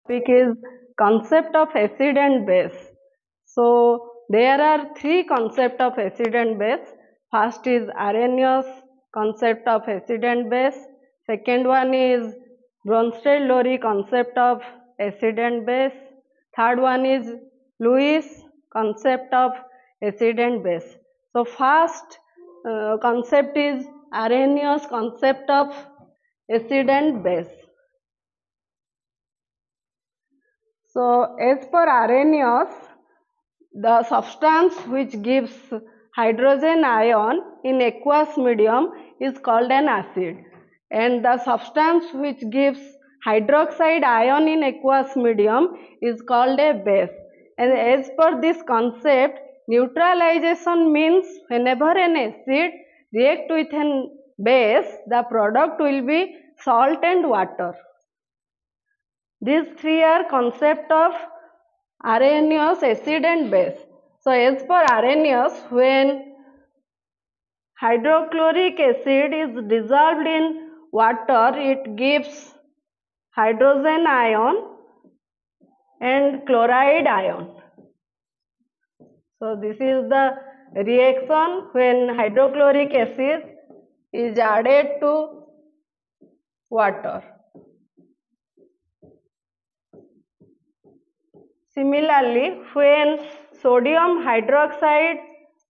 Topic is concept of acid and base. So there are three concept of acid and base. First is Arrhenius concept of acid and base. Second one is Bronsted-Lowry concept of acid and base. Third one is Lewis concept of acid and base. So first concept is Arrhenius concept of acid and base. So, as per Arrhenius, the substance which gives hydrogen ion in aqueous medium is called an acid, and the substance which gives hydroxide ion in aqueous medium is called a base. And as per this concept, neutralization means whenever an acid react with an base, the product will be salt and water. These three are concept of Arrhenius, acid and base. So as per Arrhenius, when hydrochloric acid is dissolved in water, it gives hydrogen ion and chloride ion. So this is the reaction when hydrochloric acid is added to water. Similarly, when sodium hydroxide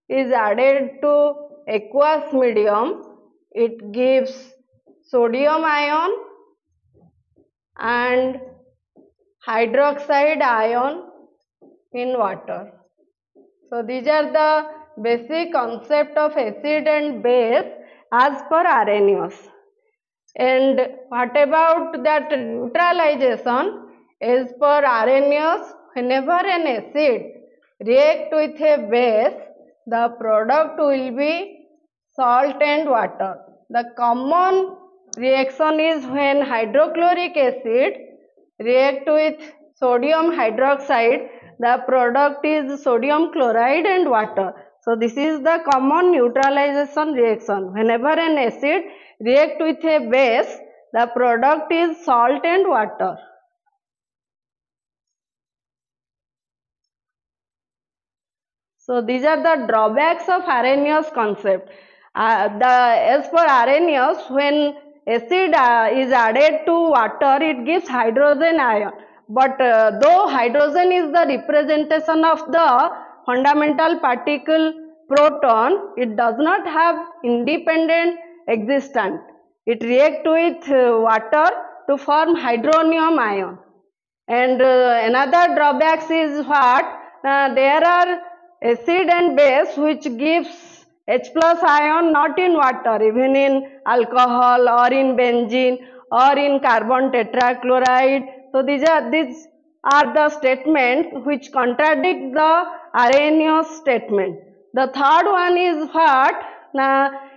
is added to aqueous medium, it gives sodium ion and hydroxide ion in water. So these are the basic concept of acid and base as per Arrhenius. And what about that neutralization? As per Arrhenius, whenever an acid react with a base, the product will be salt and water. The common reaction is when hydrochloric acid react with sodium hydroxide, the product is sodium chloride and water. So this is the common neutralization reaction. Whenever an acid react with a base, the product is salt and water. So these are the drawbacks of Arrhenius concept. As per Arrhenius, when acid is added to water, it gives hydrogen ion. But though hydrogen is the representation of the fundamental particle proton, it does not have independent existence. It reacts with water to form hydronium ion. And another drawbacks is what? There are acid and base which gives H plus ion not in water, even in alcohol or in benzene or in carbon tetrachloride. So these are the statements which contradict the Arrhenius statement. The third one is what?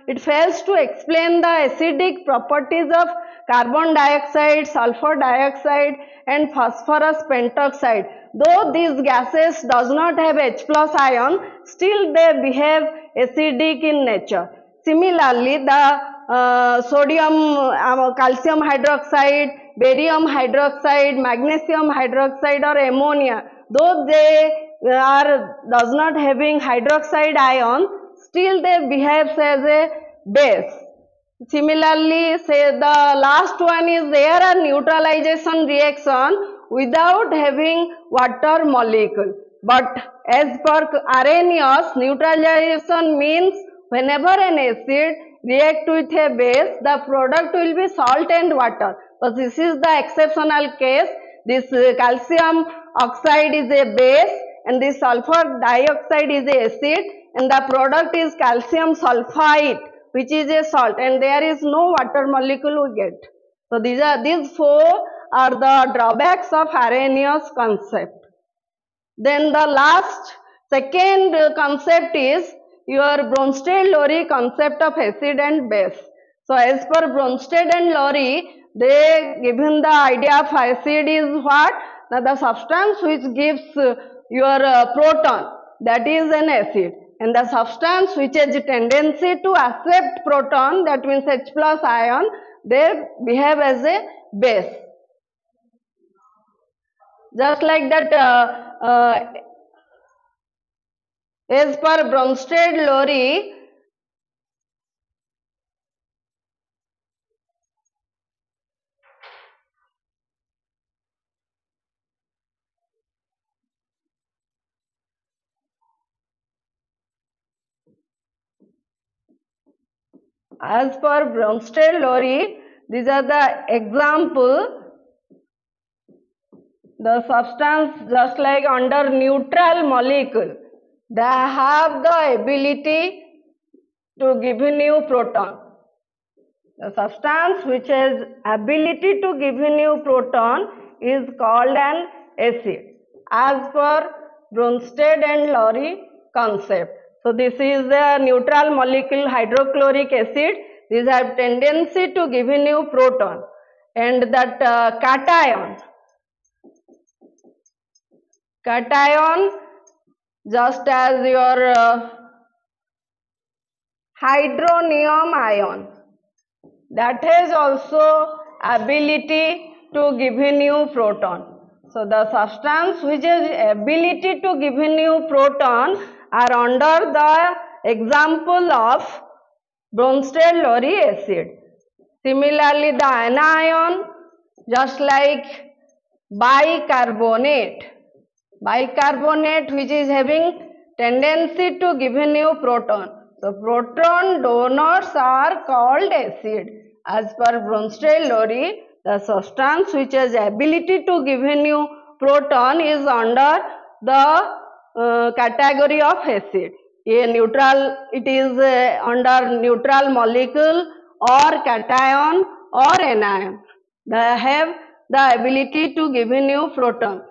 It fails to explain the acidic properties of carbon dioxide, sulfur dioxide and phosphorus pentoxide. Though these gases does not have H plus ion, still they behave acidic in nature. Similarly, the sodium, calcium hydroxide, barium hydroxide, magnesium hydroxide or ammonia, though they does not having hydroxide ion, still they behave as a base. Similarly, say the last one is there are neutralization reaction without having water molecule. But as per Arrhenius, neutralization means whenever an acid react with a base, the product will be salt and water. So this is the exceptional case. This calcium oxide is a base and this sulfur dioxide is a acid, and the product is calcium sulfite, which is a salt, and there is no water molecule we get. So these four are the drawbacks of Arrhenius concept. Then the second concept is your Bronsted-Lowry concept of acid and base. So as per Bronsted and Lowry, they given the idea of acid is what? Now the substance which gives your proton, that is an acid, and the substance which has a tendency to accept proton, that means H plus ion, they behave as a base. just like that. As per Bronsted-Lowry, these are the example. The substance, just like under neutral molecule, they have the ability to give you proton. The substance which has ability to give you proton is called an acid, as per Bronsted and Lowry concept. So this is the neutral molecule hydrochloric acid. These have tendency to give you proton, and that cation, just as your hydronium ion, that has also ability to give you proton. So the substance which has ability to give you proton are under the example of Bronsted-Lowry acid. Similarly, the anion, just like bicarbonate which is having tendency to give you proton. So proton donors are called acid. As per Bronsted-Lowry, the substance which has ability to give you proton is under the category of acid. It is under neutral molecule or cation or anion. They have the ability to give you proton.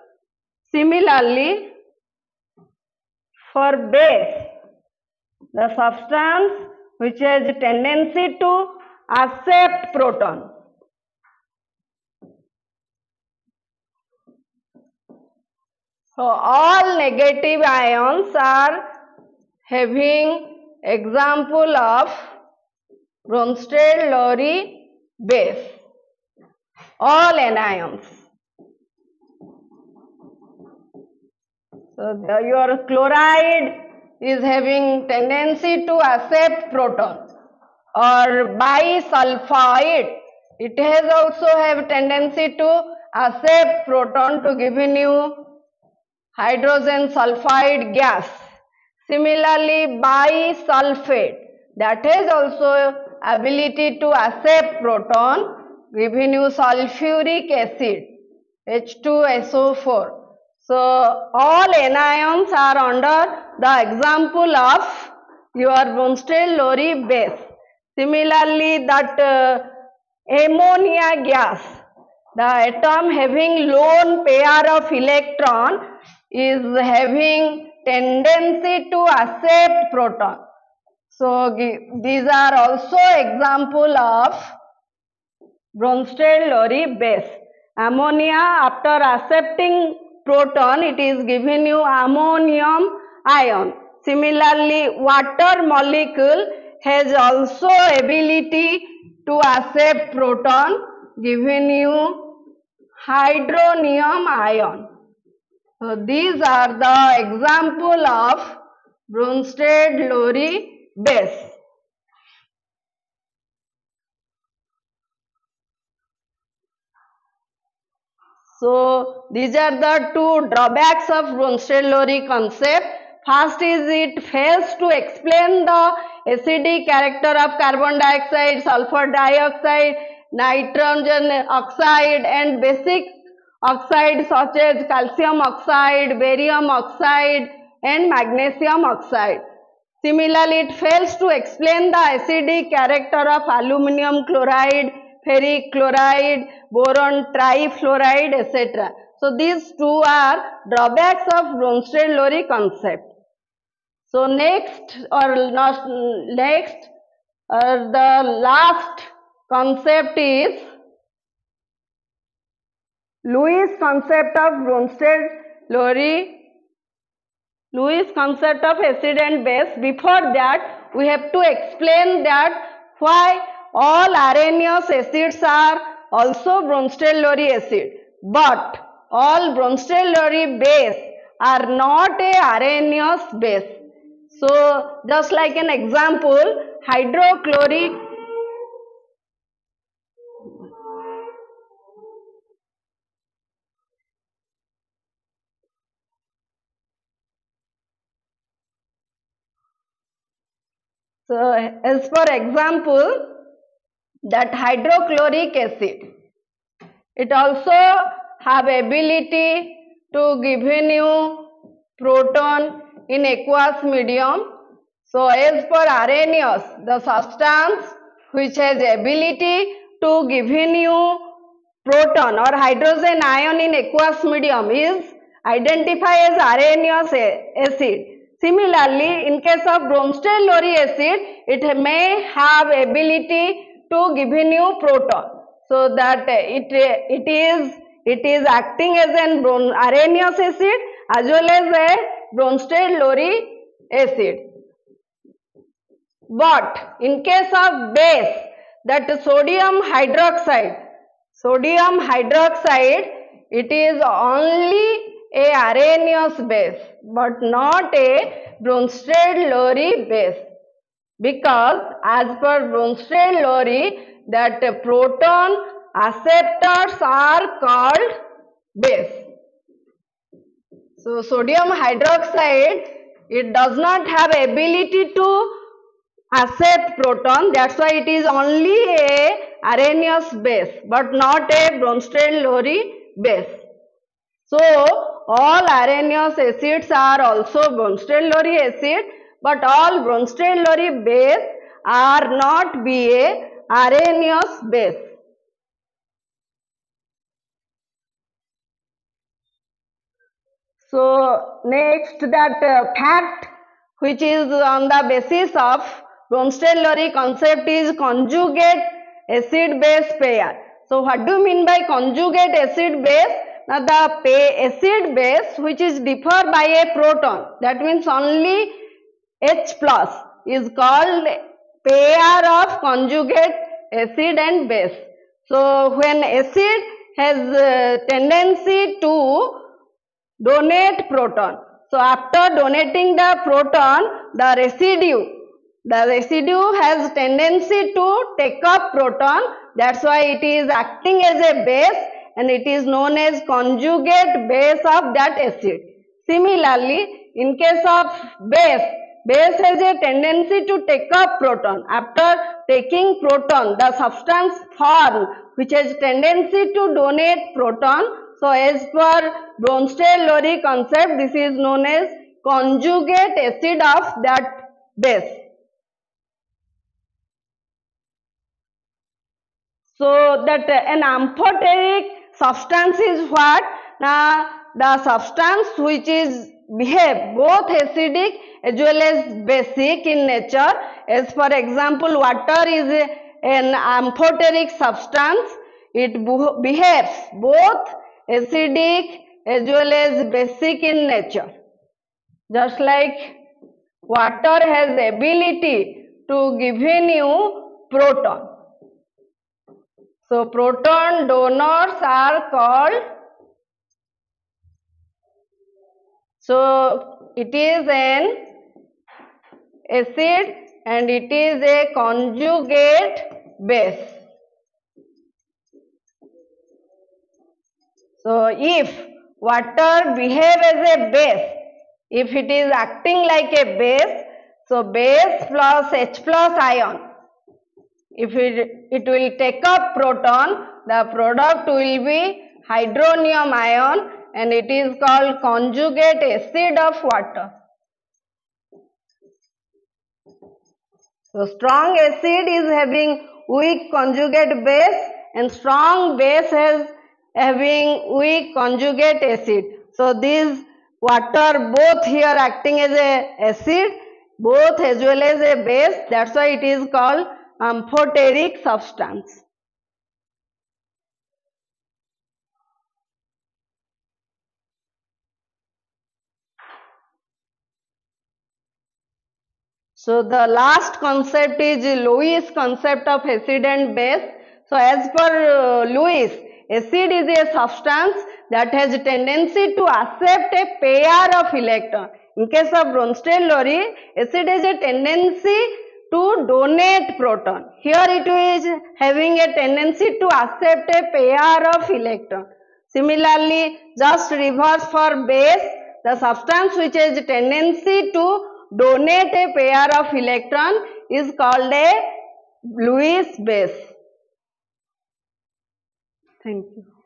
Similarly, for base, the substance which has tendency to accept proton. So all negative ions are having example of Bronsted-Lowry base. All anions. So your chloride is having tendency to accept proton, or bisulfide, it has also have tendency to accept proton to give you hydrogen sulfide gas. Similarly, bisulfate, that has also ability to accept proton, giving you sulfuric acid, H2SO4. So all anions are under the example of your Bronsted-Lowry base. Similarly, that ammonia gas, the atom having lone pair of electron is having tendency to accept proton. So these are also example of Bronsted-Lowry base. Ammonia, after accepting proton, it is giving you ammonium ion. Similarly, water molecule has also ability to accept proton, giving you hydronium ion. So these are the example of Bronsted-Lowry base. So these are the two drawbacks of Bronsted-Lowry concept. First is it fails to explain the acidic character of carbon dioxide, sulfur dioxide, nitrogen oxide and basic oxides such as calcium oxide, barium oxide and magnesium oxide. Similarly, it fails to explain the acidic character of aluminum chloride, ferric chloride, boron trifluoride, etc. So these two are drawbacks of Bronsted-Lowry concept. So the last concept is Lewis concept of Bronsted-Lowry. Lewis concept of acid and base. Before that, we have to explain that why all areneous acids are also Bronsted-Lowry acid. But all Bronsted-Lowry base are not a areneous base. So just like an example, hydrochloric so as for example, that hydrochloric acid, it also have ability to give you proton in aqueous medium. So as per Arrhenius, the substance which has ability to give you proton or hydrogen ion in aqueous medium is identified as Arrhenius acid. Similarly, in case of Bronsted-Lowry acid, it may have ability to give you proton. So that it is acting as an Arrhenius acid as well as a Bronsted-Lowry acid. But in case of base, that sodium hydroxide, it is only a Arrhenius base but not a Bronsted-Lowry base, because as per Bronsted-Lowry, that proton acceptors are called base. So sodium hydroxide, it does not have ability to accept proton, that's why it is only a Arrhenius base but not a Bronsted-Lowry base. So all Arrhenius acids are also Bronsted-Lowry acid, but all Bronsted-Lowry base are not be a Arrhenius base. So next, that fact which is on the basis of Bronsted-Lowry concept is conjugate acid base pair. So what do you mean by conjugate acid base? Now the acid base which is differ by a proton, that means only H plus, is called pair of conjugate acid and base. So when acid has tendency to donate proton, so after donating the proton, the residue has tendency to take up proton, that's why it is acting as a base and it is known as conjugate base of that acid. Similarly, in case of base has a tendency to take up proton. After taking proton, the substance form which has tendency to donate proton. So as per Bronsted-Lowry concept, this is known as conjugate acid of that base. So that an amphoteric substance is what? Now the substance which is behave both acidic as well as basic in nature. As for example, water is an amphoteric substance. It behaves both acidic as well as basic in nature. Just like water has ability to give you proton. So proton donors are called, so it is an acid and it is a conjugate base. So if water behave as a base, if it is acting like a base, so base plus H plus ion, if it will take up proton, the product will be hydronium ion and it is called conjugate acid of water. So strong acid is having weak conjugate base and strong base is having weak conjugate acid. So these water both here acting as a acid, both as well as a base, that's why it is called amphoteric substance. So the last concept is Lewis concept of acid and base. So as per Lewis, acid is a substance that has a tendency to accept a pair of electrons. In case of Bronsted-Lowry, acid has a tendency to donate proton. Here it is having a tendency to accept a pair of electrons. Similarly, just reverse for base, the substance which has a tendency to donate a pair of electron is called a Lewis base. Thank you.